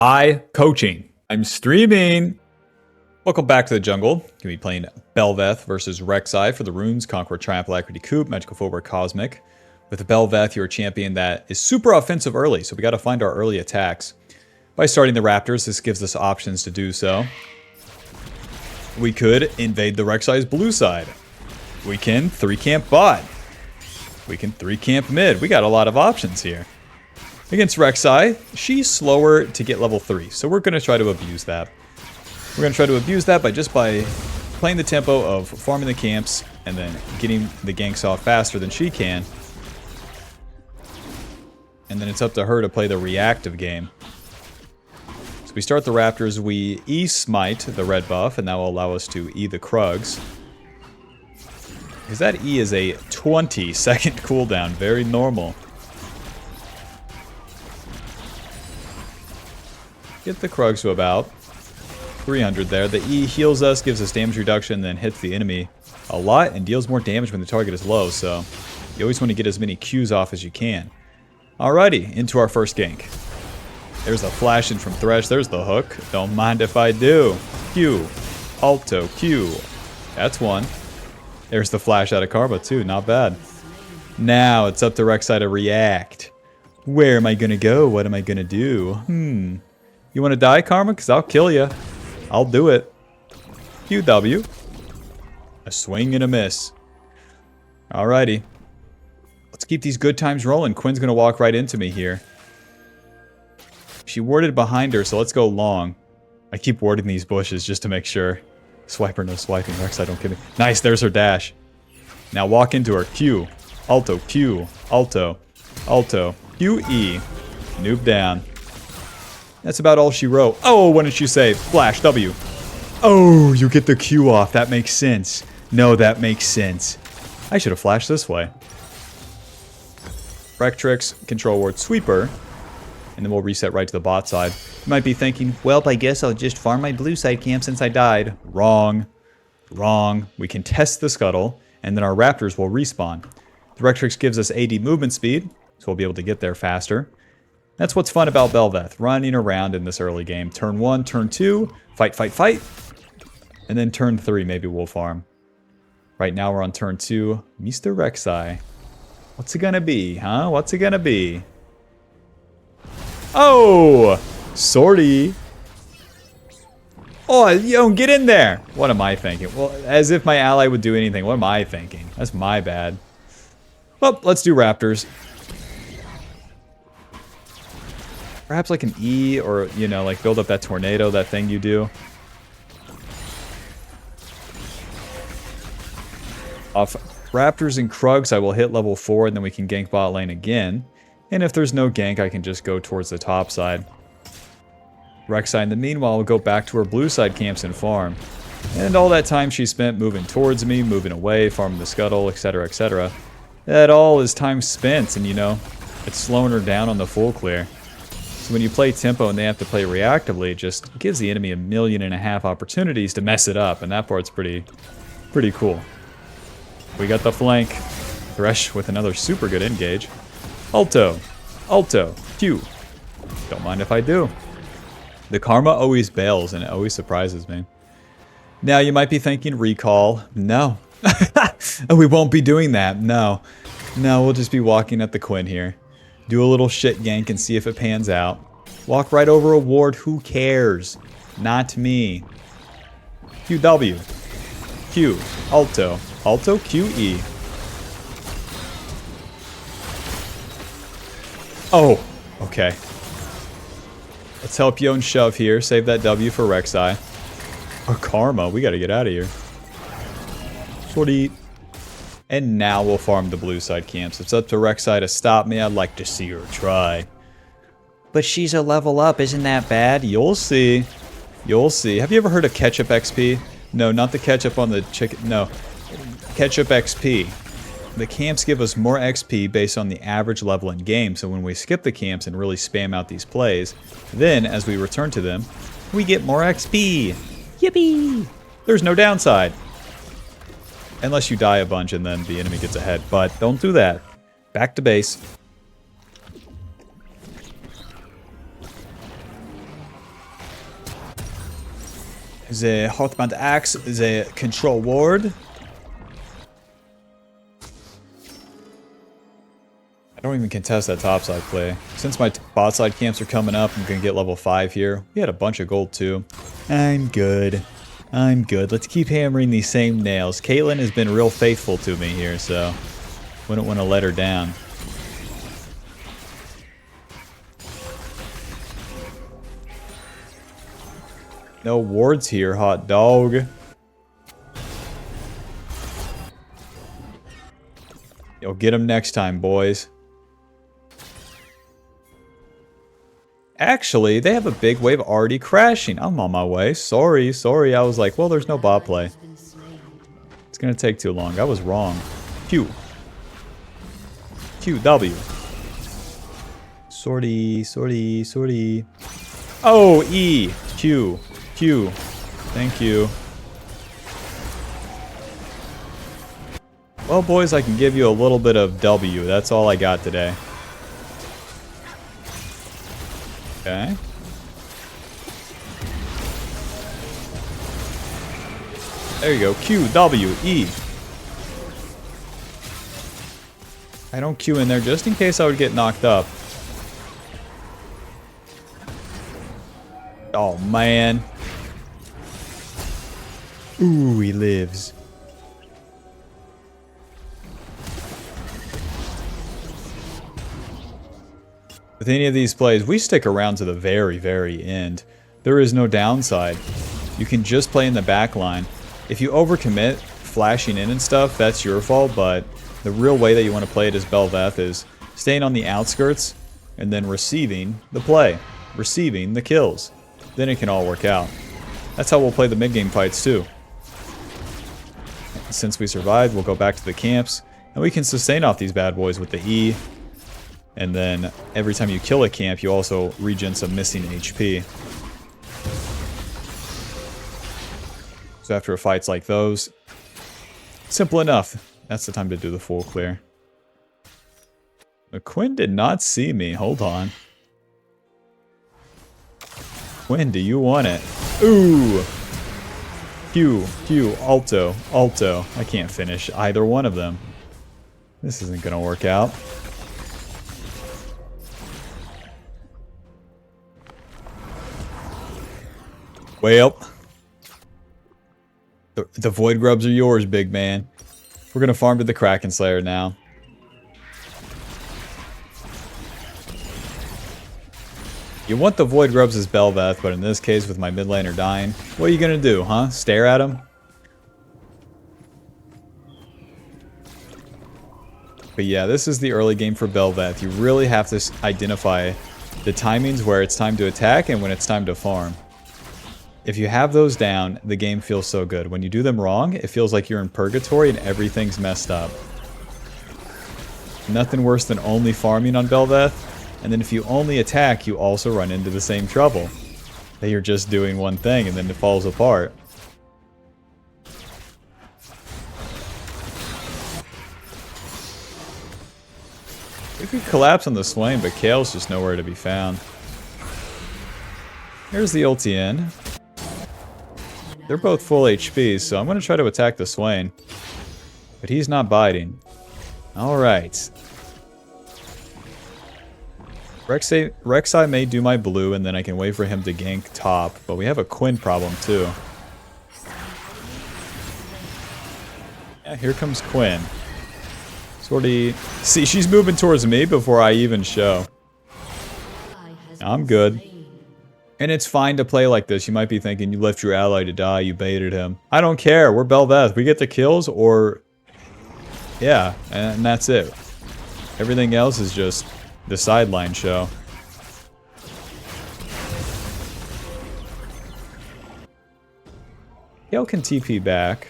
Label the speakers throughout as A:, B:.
A: Coaching. I'm streaming. Welcome back to the jungle. Gonna be playing BEL'VETH versus Rek'Sai for the runes, Conqueror, Triumph, Alacrity, Coup, Magical Footwear, Cosmic. With BEL'VETH, you're a champion that is super offensive early, so we gotta find our early attacks. By starting the Raptors, this gives us options to do so. We could invade the Rek'Sai's blue side. We can 3-camp bot. We can 3-camp mid. We got a lot of options here. Against Rek'Sai, she's slower to get level 3, so we're going to try to abuse that. We're going to try to abuse that by playing the tempo of farming the camps and then getting the ganks off faster than she can. And then it's up to her to play the reactive game. So we start the Raptors, we E-smite the red buff, and that will allow us to E the Krugs. Because that E is a 20-second cooldown, very normal. Get the Krugs to about 300 there. The E heals us, gives us damage reduction, then hits the enemy a lot and deals more damage when the target is low, so you always want to get as many Qs off as you can. Alrighty, into our first gank. There's a flash in from Thresh, there's the hook. Don't mind if I do. Q, Alto, Q. That's one. There's the flash out of Karma too, not bad. Now it's up to Rek'Sai to react. Where am I gonna go? What am I gonna do? You want to die, Karma? Because I'll kill you. I'll do it. QW. A swing and a miss. Alrighty. Let's keep these good times rolling. Quinn's going to walk right into me here. She warded behind her, so let's go long. I keep warding these bushes just to make sure. Swiper, no swiping. Rek'Sai, don't kill me. Nice, there's her dash. Now walk into her. Q. Alto. Q. Alto. Alto. QE. Noob down. That's about all she wrote. Oh, what did she say? Flash, W. Oh, you get the Q off. That makes sense. No, that makes sense. I should have flashed this way. Rectrix, Control Ward, Sweeper. And then we'll reset right to the bot side. You might be thinking, well, I guess I'll just farm my blue side camp since I died. Wrong. Wrong. We can test the scuttle, and then our Raptors will respawn. The Rectrix gives us AD movement speed, so we'll be able to get there faster. That's what's fun about BEL'VETH, running around in this early game. Turn 1, turn 2, fight, fight, fight. And then turn 3, maybe we'll farm. Right now we're on turn 2. Mr. Rek'Sai. What's it gonna be, huh? What's it gonna be? Oh! Sortie. Oh, yo, get in there! What am I thinking? Well, as if my ally would do anything. What am I thinking? That's my bad. Well, let's do Raptors. Perhaps like an E or, you know, like build up that tornado, that thing you do. Off Raptors and Krugs, I will hit level 4 and then we can gank bot lane again. And if there's no gank, I can just go towards the top side. Rek'Sai, in the meanwhile, will go back to her blue side camps and farm. And all that time she spent moving towards me, moving away, farming the scuttle, etc., etc. That all is time spent, and you know, it's slowing her down on the full clear. So when you play tempo and they have to play reactively, it just gives the enemy 1.5 million opportunities to mess it up, and that part's pretty cool. We got the flank. Thresh with another super good engage. Alto. Alto. Q. Don't mind if I do. The Karma always bails, and it always surprises me. Now you might be thinking, recall. No. We won't be doing that. No. No, we'll just be walking at the Quinn here. Do a little shit gank and see if it pans out. Walk right over a ward, who cares? Not me. QW. Q. Alto. Alto, QE. Oh, okay. Let's help Yon shove here. Save that W for Rek'Sai. Or Karma, we gotta get out of here. Sortie. And now we'll farm the blue side camps. It's up to Rek'Sai to stop me. I'd like to see her try. But she's a level up. Isn't that bad? You'll see. You'll see. Have you ever heard of ketchup XP? No, not the ketchup on the chicken. No. Ketchup XP. The camps give us more XP based on the average level in game. So when we skip the camps and really spam out these plays, then as we return to them, we get more XP. Yippee! There's no downside. Unless you die a bunch and then the enemy gets ahead. But don't do that. Back to base. The Hotband Axe, the Control Ward. I don't even contest that topside play. Since my bot side camps are coming up, I'm going to get level 5 here. We had a bunch of gold too. I'm good. I'm good. Let's keep hammering these same nails. Caitlyn has been real faithful to me here, so wouldn't want to let her down. No wards here, hot dog. You'll get them next time, boys. Actually, they have a big wave already crashing. I'm on my way. Sorry. I was like, well, there's no bot play. It's going to take too long. I was wrong. Q. W. Sortie. Oh, E. Q. Thank you. Well, boys, I can give you a little bit of W. That's all I got today. Okay. There you go. Q, W, E. I don't Q in there just in case I would get knocked up. Oh, man. Ooh, he lives. With any of these plays, we stick around to the very, very end. There is no downside. You can just play in the back line. If you overcommit, flashing in and stuff, that's your fault, but the real way that you want to play it as BEL'VETH is staying on the outskirts and then receiving the play. Receiving the kills. Then it can all work out. That's how we'll play the mid-game fights too. Since we survived, we'll go back to the camps, and we can sustain off these bad boys with the E. And then every time you kill a camp, you also regen some missing HP. So after fights like those, simple enough. That's the time to do the full clear. But Quinn did not see me. Hold on. Quinn, do you want it? Ooh! Q, Alto. I can't finish either one of them. This isn't gonna work out. Well, the Void Grubs are yours, big man. We're gonna farm to the Kraken Slayer now. You want the Void Grubs as BEL'VETH, but in this case, with my mid laner dying, what are you gonna do, huh? Stare at him? But yeah, this is the early game for BEL'VETH. You really have to identify the timings where it's time to attack and when it's time to farm. If you have those down, the game feels so good. When you do them wrong, it feels like you're in purgatory and everything's messed up. Nothing worse than only farming on BEL'VETH. And then if you only attack, you also run into the same trouble. That you're just doing one thing and then it falls apart. We could collapse on the Swain, but Kale's just nowhere to be found. Here's the ulti in. They're both full HP, so I'm going to try to attack the Swain. But he's not biting. Alright. Rek'Sai may do my blue, and then I can wait for him to gank top. But we have a Quinn problem, too. Yeah, here comes Quinn. Sortie. See, she's moving towards me before I even show. I'm good. And it's fine to play like this. You might be thinking, you left your ally to die, you baited him. I don't care. We're BEL'VETH. We get the kills, or... yeah, and that's it. Everything else is just the sideline show. Gale can TP back.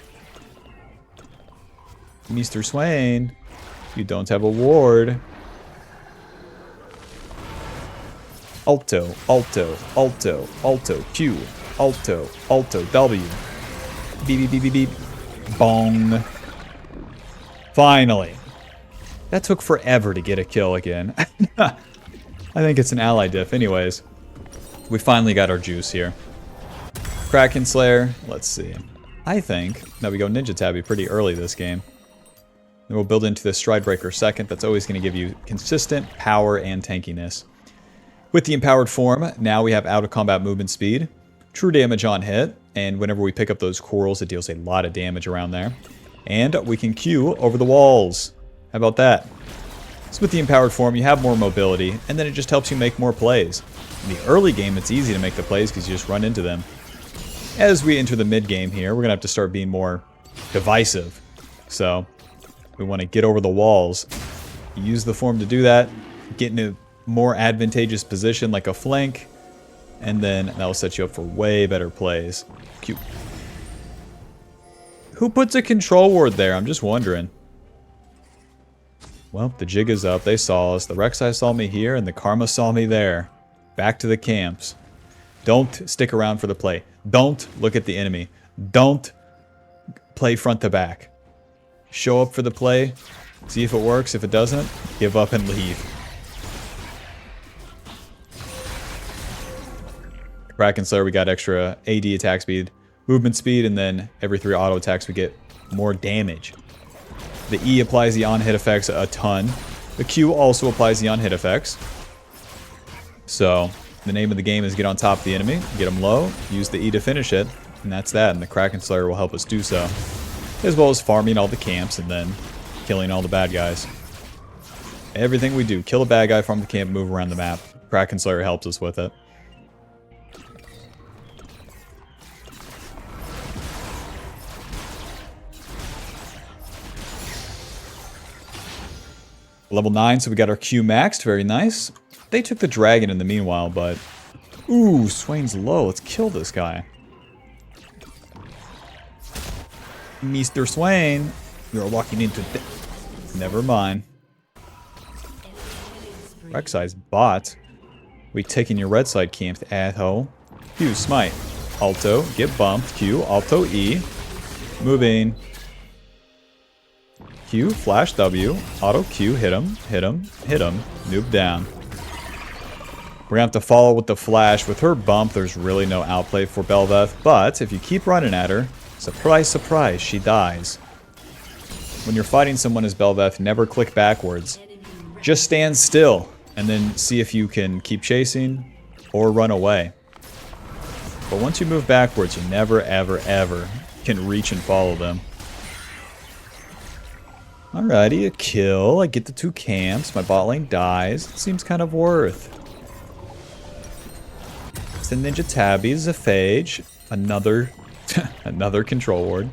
A: Mr. Swain, you don't have a ward. Alto, Q, Alto, W. Beep, beep, beep, beep. Bong. Finally. That took forever to get a kill again. I think it's an ally diff. Anyways, we finally got our juice here. Kraken Slayer. Let's see. I think that we go Ninja Tabby pretty early this game. Then we'll build into the Stride Breaker second. That's always going to give you consistent power and tankiness. With the empowered form, now we have out of combat movement speed, true damage on hit, and whenever we pick up those corals, it deals a lot of damage around there. And we can Q over the walls. How about that? So with the empowered form, you have more mobility, and then it just helps you make more plays. In the early game, it's easy to make the plays because you just run into them. As we enter the mid game here, we're going to have to start being more divisive. So we want to get over the walls. Use the form to do that. Get in a more advantageous position like a flank. And then that will set you up for way better plays. Cute. Who puts a control ward there? I'm just wondering. Well, the jig is up. They saw us. The Rek'Sai saw me here, and the Karma saw me there. Back to the camps. Don't stick around for the play. Don't look at the enemy. Don't play front to back. Show up for the play. See if it works. If it doesn't, give up and leave. Kraken Slayer, we got extra AD attack speed, movement speed, and then every 3 auto attacks we get more damage. The E applies the on-hit effects a ton. The Q also applies the on-hit effects. So the name of the game is get on top of the enemy, get them low, use the E to finish it, and that's that. And the Kraken Slayer will help us do so. As well as farming all the camps and then killing all the bad guys. Everything we do, kill a bad guy, farm the camp, move around the map. Kraken Slayer helps us with it. Level 9, so we got our Q maxed. Very nice. They took the dragon in the meanwhile, but... Ooh, Swain's low. Let's kill this guy. Mr. Swain, you're walking into... Never mind. Rek'Sai's bot. We taking your red side camp, asshole. Q, smite. Alto, get bumped. Q, Alto, E. Moving. Q, flash W, auto Q, hit him, hit him, hit him, noob down. We're gonna have to follow with the flash. With her bump, there's really no outplay for BEL'VETH, but if you keep running at her, surprise, surprise, she dies. When you're fighting someone as BEL'VETH, never click backwards. Just stand still, and then see if you can keep chasing or run away. But once you move backwards, you never, ever, ever can reach and follow them. Alrighty, a kill. I get the 2 camps. My bot lane dies. It seems kind of worth. It's the Ninja Tabbies, a Phage. Another, another control ward.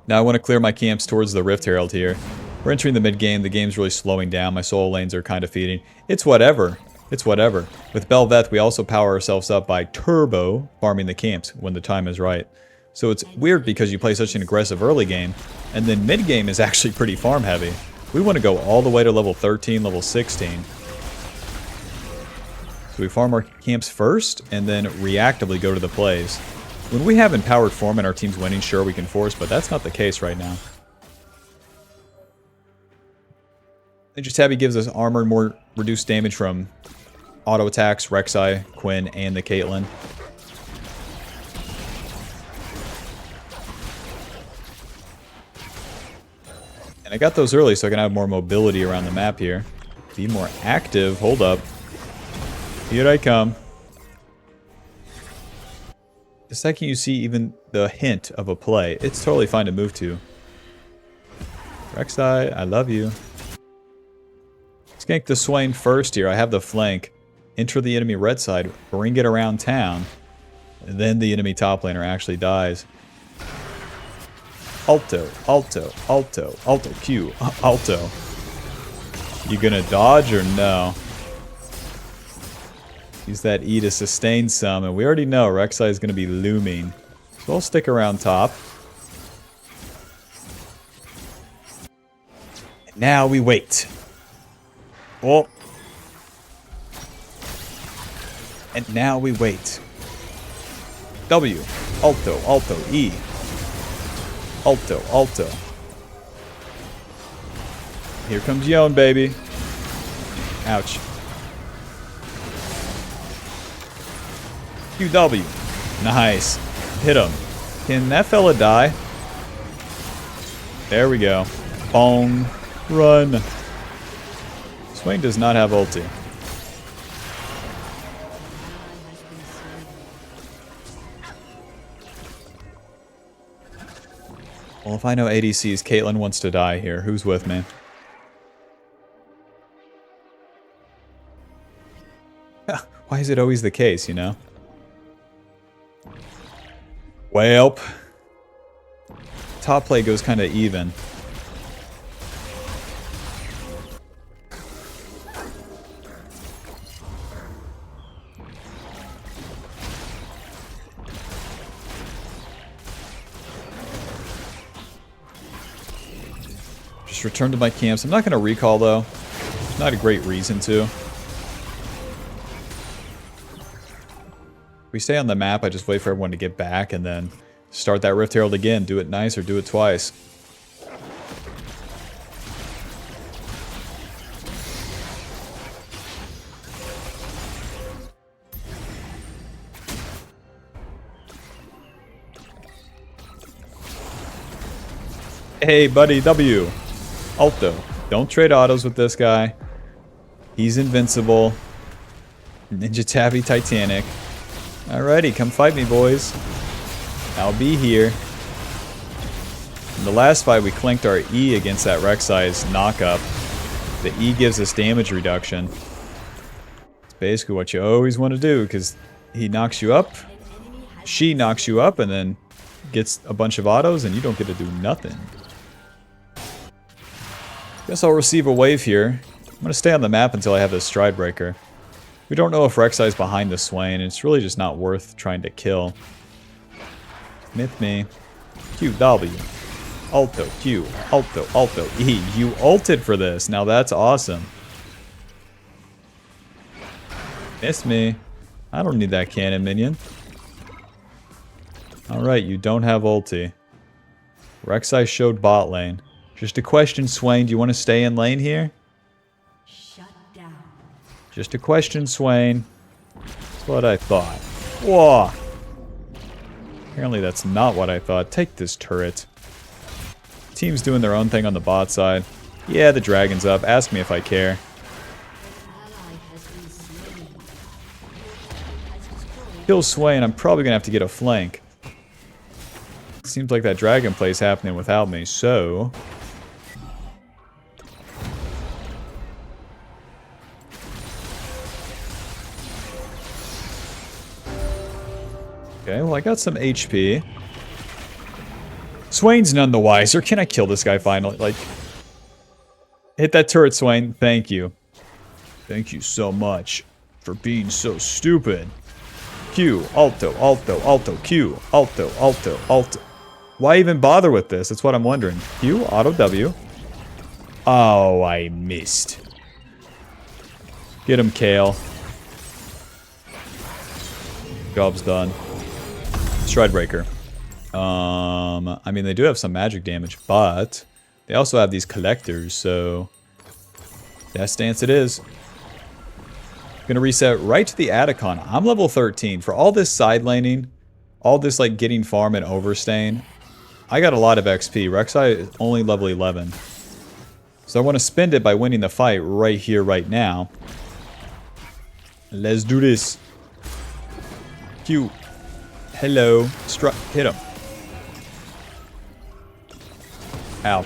A: Now I want to clear my camps towards the Rift Herald here. We're entering the mid game. The game's really slowing down. My solo lanes are kind of feeding. It's whatever. It's whatever. With BEL'VETH, we also power ourselves up by turbo farming the camps when the time is right. So it's weird because you play such an aggressive early game, and then mid game is actually pretty farm heavy. We want to go all the way to level 13, level 16. So we farm our camps first, and then reactively go to the plays. When we have empowered form and our team's winning, sure we can force, but that's not the case right now. Ninja Tabby gives us armor and more reduced damage from auto attacks, Rek'Sai, Quinn, and the Caitlyn. And I got those early so I can have more mobility around the map here. Be more active. Hold up. Here I come. The second you see even the hint of a play, it's totally fine to move to. Rek'Sai, I love you. Skank the Swain first here. I have the flank. Enter the enemy red side. Bring it around town. And then the enemy top laner actually dies. Alto, Alto, Alto, Alto, Q, Alto. You gonna dodge or no? Use that E to sustain some, and we already know Rek'Sai is gonna be looming. So I'll stick around top. And now we wait. Oh. And now we wait. W, Alto, Alto, E. Alto, Alto. Here comes Yone, baby. Ouch. QW. Nice. Hit him. Can that fella die? There we go. Bong. Run. Swain does not have ulti. Well, if I know ADCs, Caitlyn wants to die here. Who's with me? Why is it always the case, you know? Welp. Top play goes kind of even. Just return to my camps. I'm not going to recall, though. Not a great reason to. If we stay on the map, I just wait for everyone to get back and then start that Rift Herald again. Do it nice or do it twice. Hey, buddy, W. Alto. Don't trade autos with this guy. He's invincible. Ninja Tabby Titanic. Alrighty, come fight me, boys. I'll be here. In the last fight, we clinked our E against that Rek'Sai's knockup. The E gives us damage reduction. It's basically what you always want to do, because he knocks you up, she knocks you up, and then gets a bunch of autos, and you don't get to do nothing. Guess I'll receive a wave here. I'm going to stay on the map until I have this Stride Breaker. We don't know if Rek'Sai's behind the Swain, and it's really just not worth trying to kill. Myth me. Q, W. Alto, Q, Alto, Alto, E. You ulted for this. Now that's awesome. Miss me. I don't need that cannon minion. Alright, you don't have ulti. Rek'Sai showed bot lane. Just a question, Swain. Do you want to stay in lane here?
B: Shut down.
A: Just a question, Swain. That's what I thought. Whoa! Apparently that's not what I thought. Take this turret. Team's doing their own thing on the bot side. Yeah, the dragon's up. Ask me if I care. Kill Swain, I'm probably gonna have to get a flank. Seems like that dragon play's happening without me, so... Okay, well I got some HP. Swain's none the wiser. Can I kill this guy finally? Like, hit that turret, Swain. Thank you. Thank you so much for being so stupid. Q, Alto, Alto, Alto, Q, Alto, Alto, Alto. Why even bother with this? That's what I'm wondering. Q, Auto, W. Oh, I missed. Get him, Kale. Job's done. Stride Breaker. I mean, they do have some magic damage, but they also have these collectors, so that stance it is. Gonna reset right to the Atacon. I'm level 13. For all this side laning, all this like getting farm and overstaying, I got a lot of XP. Rek'Sai is only level 11. So I want to spend it by winning the fight right here, right now. Let's do this. Q. Hello. Hit him. Ow.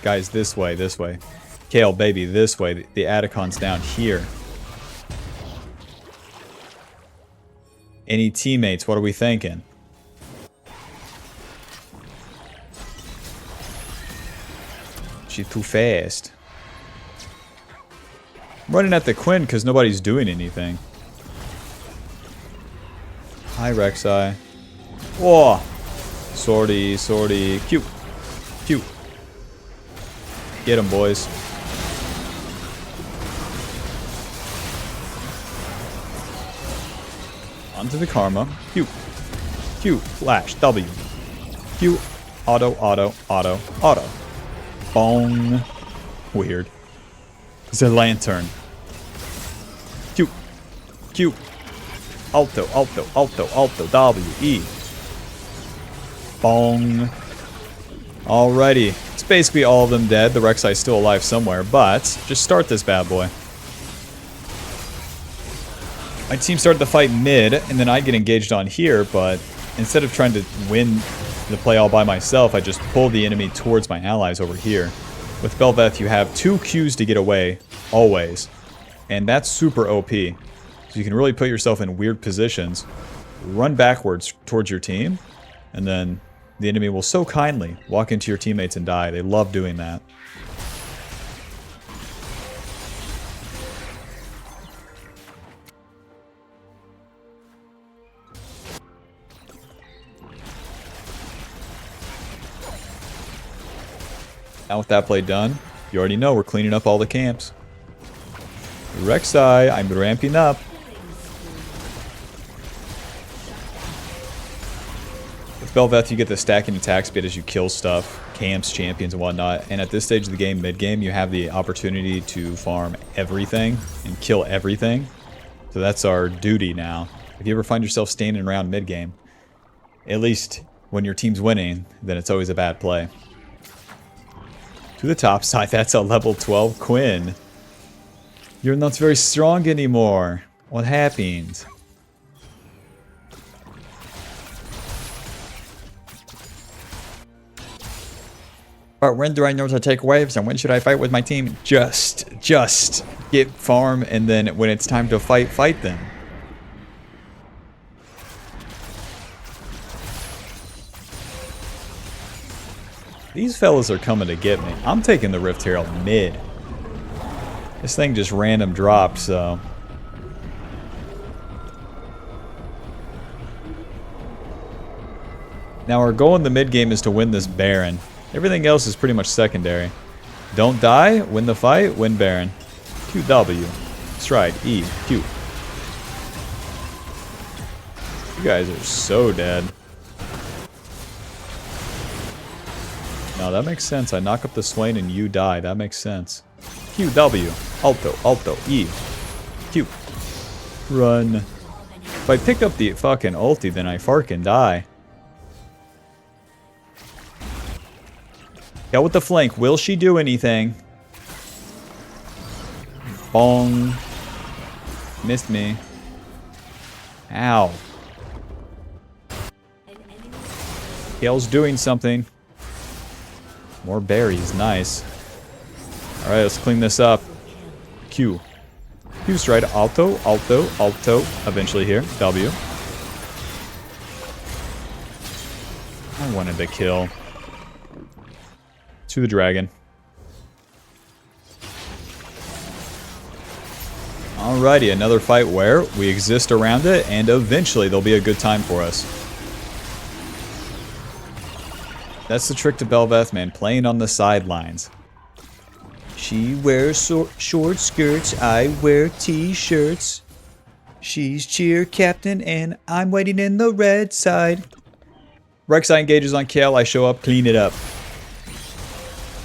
A: Guys, this way, this way. Kale, baby, this way. The Atacon's down here. Any teammates? What are we thinking? She's too fast. I'm running at the Quinn because nobody's doing anything. Hi, Rek'Sai. Whoa! Sortie, sortie. Q. Q. Get him, boys. Onto the Karma. Q. Q. Flash. W. Q. Auto, auto, auto, auto. Bong. Weird. It's a lantern. Q. Q. Alto, alto, alto, alto, W, E. Bong. Alrighty. It's basically all of them dead. The Rek'Sai's still alive somewhere, but just start this bad boy. My team started the fight mid, and then I get engaged on here, but instead of trying to win the play all by myself, I just pull the enemy towards my allies over here. With BEL'VETH, you have 2 Qs to get away, always. And that's super OP. So you can really put yourself in weird positions, run backwards towards your team, and then the enemy will so kindly walk into your teammates and die. They love doing that. Now with that play done, you already know we're cleaning up all the camps. Rek'Sai, I'm ramping up. With BEL'VETH, you get the stacking attack speed as you kill stuff, camps, champions, and whatnot. And at this stage of the game, mid-game, you have the opportunity to farm everything and kill everything. So that's our duty now. If you ever find yourself standing around mid-game, at least when your team's winning, then it's always a bad play. To the top side, that's a level 12 Quinn. You're not very strong anymore. What happened? But when do I know to take waves and when should I fight with my team? Just get farm, and then when it's time to fight, fight them. These fellas are coming to get me. I'm taking the Rift Herald mid. This thing just random dropped, so... Now our goal in the mid game is to win this Baron. Everything else is pretty much secondary. Don't die, win the fight, win Baron. QW. Stride, E, Q. You guys are so dead. No, that makes sense. I knock up the Swain and you die. That makes sense. Q, W, Alto, Alto, E, Q. Run. If I pick up the fucking ulti, then I farkin' die. Yeah, with the flank. Will she do anything? Bong. Missed me. Ow. Gale's doing something. More berries, nice. Alright, let's clean this up. Q. Q stride, alto, alto, alto. Eventually here, W. I wanted to kill. To the dragon. Alrighty, another fight where we exist around it, and eventually there'll be a good time for us. That's the trick to BEL'VETH, man, playing on the sidelines. She wears short skirts, I wear t-shirts. She's cheer captain, and I'm waiting in the red side. Rek'Sai engages on Kale, I show up, clean it up.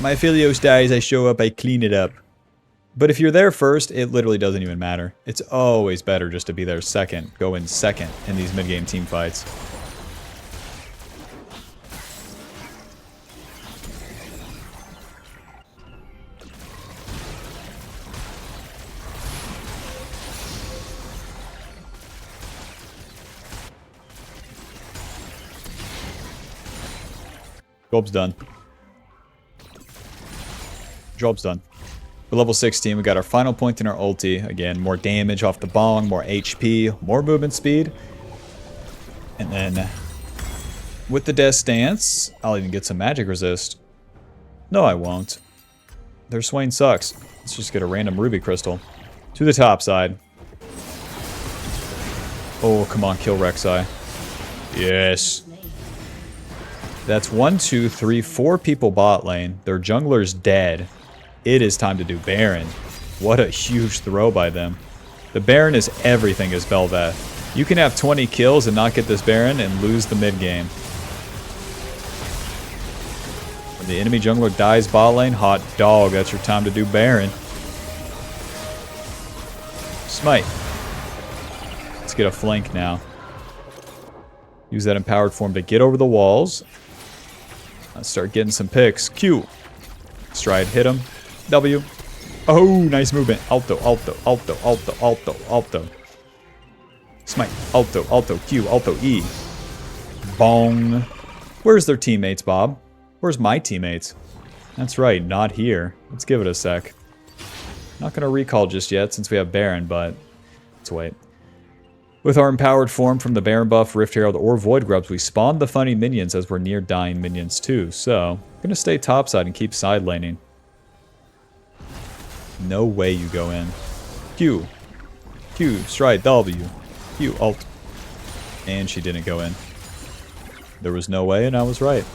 A: My Aphelios dies, I show up, I clean it up. But if you're there first, it literally doesn't even matter. It's always better just to be there second, go in second in these mid-game team fights. Job's done. Job's done. For level 16, we got our final point in our ulti. Again, more damage off the bong, more HP, more movement speed. And then with the Death Stance, I'll even get some magic resist. No, I won't. Their Swain sucks. Let's just get a random ruby crystal. To the top side. Oh, come on, kill Rek'Sai. Yes. That's 1, 2, 3, 4 people bot lane. Their jungler's dead. It is time to do Baron. What a huge throw by them. The Baron is everything as BEL'VETH. You can have 20 kills and not get this Baron and lose the mid game. When the enemy jungler dies bot lane, hot dog, that's your time to do Baron. Smite. Let's get a flank now. Use that empowered form to get over the walls. Let's start getting some picks. Q. Stride, hit him. W. Oh, nice movement. Alto, alto, alto, alto, alto, alto. Smite. Alto, alto, Q, alto, E. Bong. Where's their teammates, Bob? Where's my teammates? That's right, not here. Let's give it a sec. Not going to recall just yet since we have Baron, but let's wait. With our empowered form from the Baron buff, Rift Herald, or Void Grubs, we spawned the funny minions as we're near dying minions too. So, I'm going to stay topside and keep side laning. No way you go in. Q. Q. Stride. W. Q. Alt. And she didn't go in. There was no way, and I was right.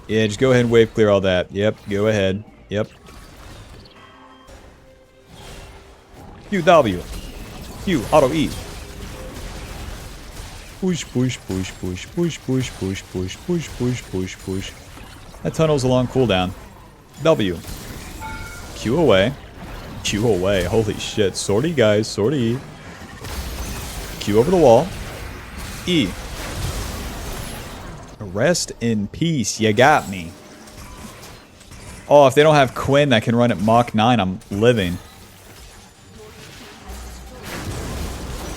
A: Yeah, just go ahead and wave clear all that. Yep, go ahead. Yep. Q. W. Q. Auto E. Push, push, push, push, push, push, push, push, push, push, push, push. That tunnel's a long cooldown. W. Q away. Q away. Holy shit. Sortie, guys. Sortie. Q over the wall. E. Rest in peace. You got me. Oh, if they don't have Quinn that can run at Mach 9, I'm living.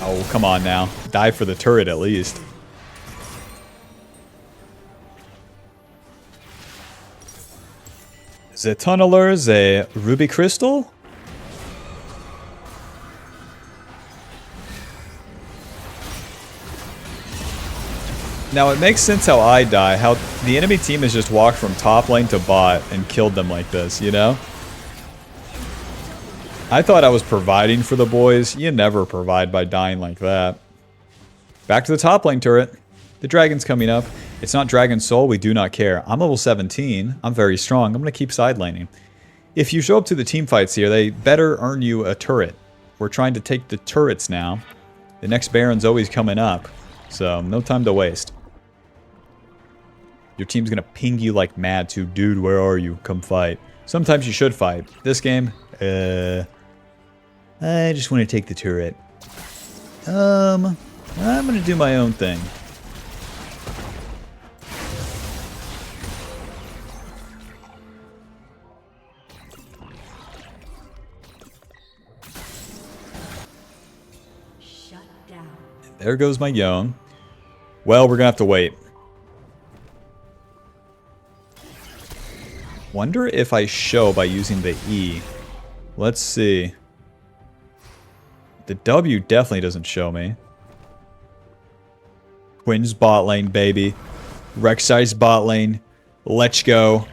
A: Oh, come on now. Die for the turret at least. The Tunneler, the Ruby Crystal? Now it makes sense how I die, how the enemy team has just walked from top lane to bot and killed them like this, you know? I thought I was providing for the boys. You never provide by dying like that. Back to the top lane turret. The dragon's coming up. It's not Dragon Soul, we do not care. I'm level 17. I'm very strong. I'm going to keep side laning. If you show up to the team fights here, they better earn you a turret. We're trying to take the turrets now. The next Baron's always coming up. So, no time to waste. Your team's going to ping you like mad too. Dude, where are you? Come fight. Sometimes you should fight. This game, I just want to take the turret. I'm going to do my own thing.
B: Shut down.
A: There goes my Yone. Well, we're going to have to wait. Wonder if I show by using the E. Let's see. The W definitely doesn't show me. Quinn's bot lane, baby. Rek'Sai's bot lane. Let's go.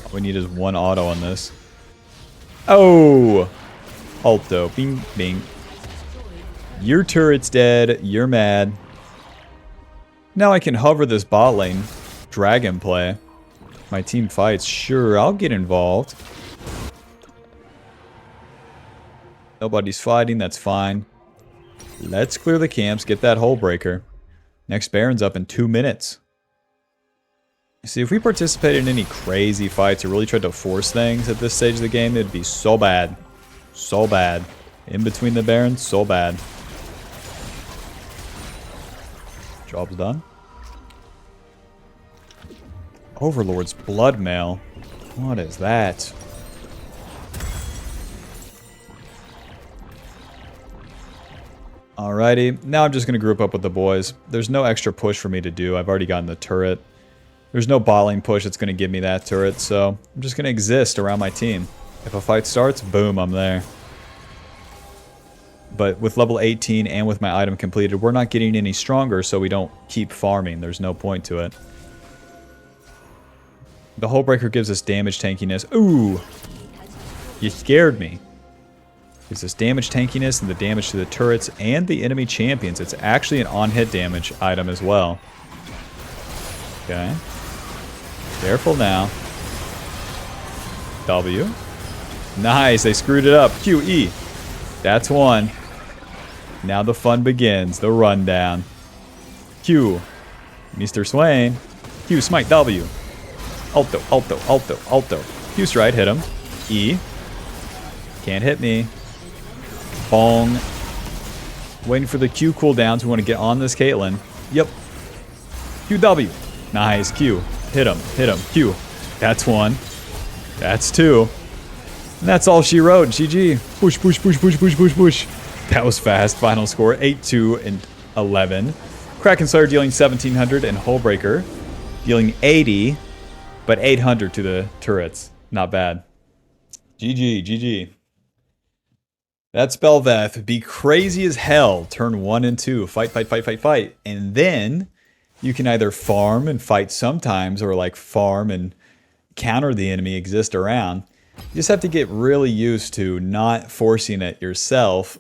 A: All we need is one auto on this. Oh! Alto. Bing, bing. Your turret's dead. You're mad. Now I can hover this bot lane. Dragon play. My team fights. Sure, I'll get involved. Nobody's fighting. That's fine. Let's clear the camps. Get that hull breaker. Next Baron's up in 2 minutes. See, if we participated in any crazy fights or really tried to force things at this stage of the game, it'd be so bad. So bad. In between the Barons, so bad. Job's done. Overlord's blood mail. What is that? Alrighty, now I'm just going to group up with the boys. There's no extra push for me to do. I've already gotten the turret. There's no bot lane push that's going to give me that turret, so I'm just going to exist around my team. If a fight starts, boom, I'm there. But with level 18 and with my item completed, we're not getting any stronger, so we don't keep farming. There's no point to it. The hull breaker gives us damage tankiness. Ooh! You scared me. Gives us damage tankiness and the damage to the turrets and the enemy champions. It's actually an on-hit damage item as well. Okay. Careful now. W. Nice, they screwed it up. Q, E. That's one. Now the fun begins. The rundown. Q. Mr. Swain. Q, smite W. Alto, alto, alto, alto. Q stride, hit him. E. Can't hit me. Bong. Waiting for the Q cooldowns. We want to get on this Caitlyn. Yep. QW. Nice. Q. Hit him. Hit him. Q. That's one. That's two. And that's all she wrote. GG. Push, push, push, push, push, push, push. That was fast. Final score 8-2 and 11. Kraken Slayer dealing 1700 and Hullbreaker dealing 80, but 800 to the turrets. Not bad. GG, GG. That's BEL'VETH. Be crazy as hell. Turn 1 and 2. Fight, fight, fight, fight, fight. And then you can either farm and fight sometimes, or like farm and counter the enemy, exist around. You just have to get really used to not forcing it yourself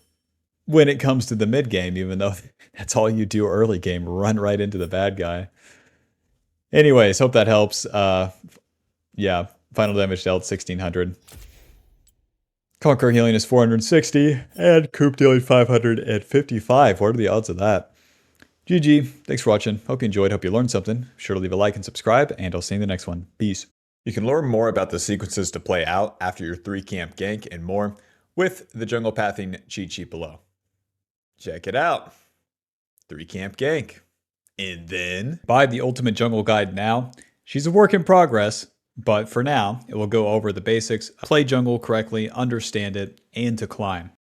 A: when it comes to the mid game, even though that's all you do early game. Run right into the bad guy. Anyways, hope that helps. Yeah, final damage dealt 1600. Conquer healing is 460, and Coop dealing 555. What are the odds of that? GG. Thanks for watching. Hope you enjoyed. Hope you learned something. Be sure to leave a like and subscribe, and I'll see you in the next one. Peace.
C: You can learn more about the sequences to play out after your 3-camp gank and more with the jungle pathing cheat sheet below. Check it out. 3-camp gank. And then
A: Buy the Ultimate Jungle Guide now. She's a work in progress, but for now, it will go over the basics, play jungle correctly, understand it, and to climb.